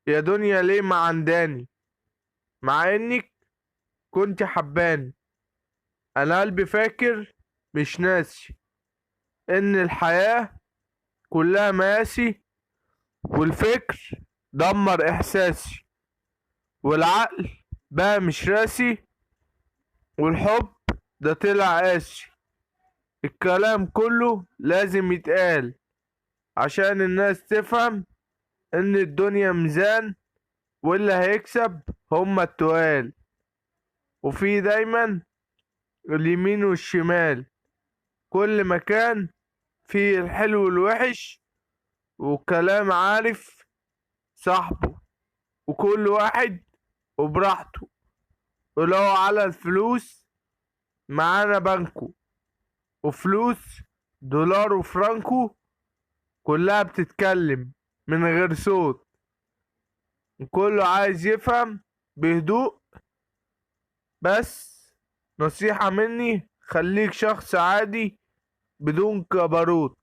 يا دنيا ليه ما عنداني، مع انك كنت حباني. انا قلبي فاكر مش ناسي ان الحياة كلها مآسي، والفكر دمر احساسي، والعقل بقى مش راسي، والحب ده طلع قاسي. الكلام كله لازم يتقال عشان الناس تفهم ان الدنيا ميزان، واللي هيكسب هما التقال. وفي دايما اليمين والشمال، كل مكان فيه الحلو والوحش، وكلام عارف صاحبه، وكل واحد وبراحته. ولو على الفلوس معانا بنكو، وفلوس دولار وفرانكو كلها بتتكلم من غير صوت، وكله عايز يفهم بهدوء. بس نصيحة مني، خليك شخص عادي بدون كبروت.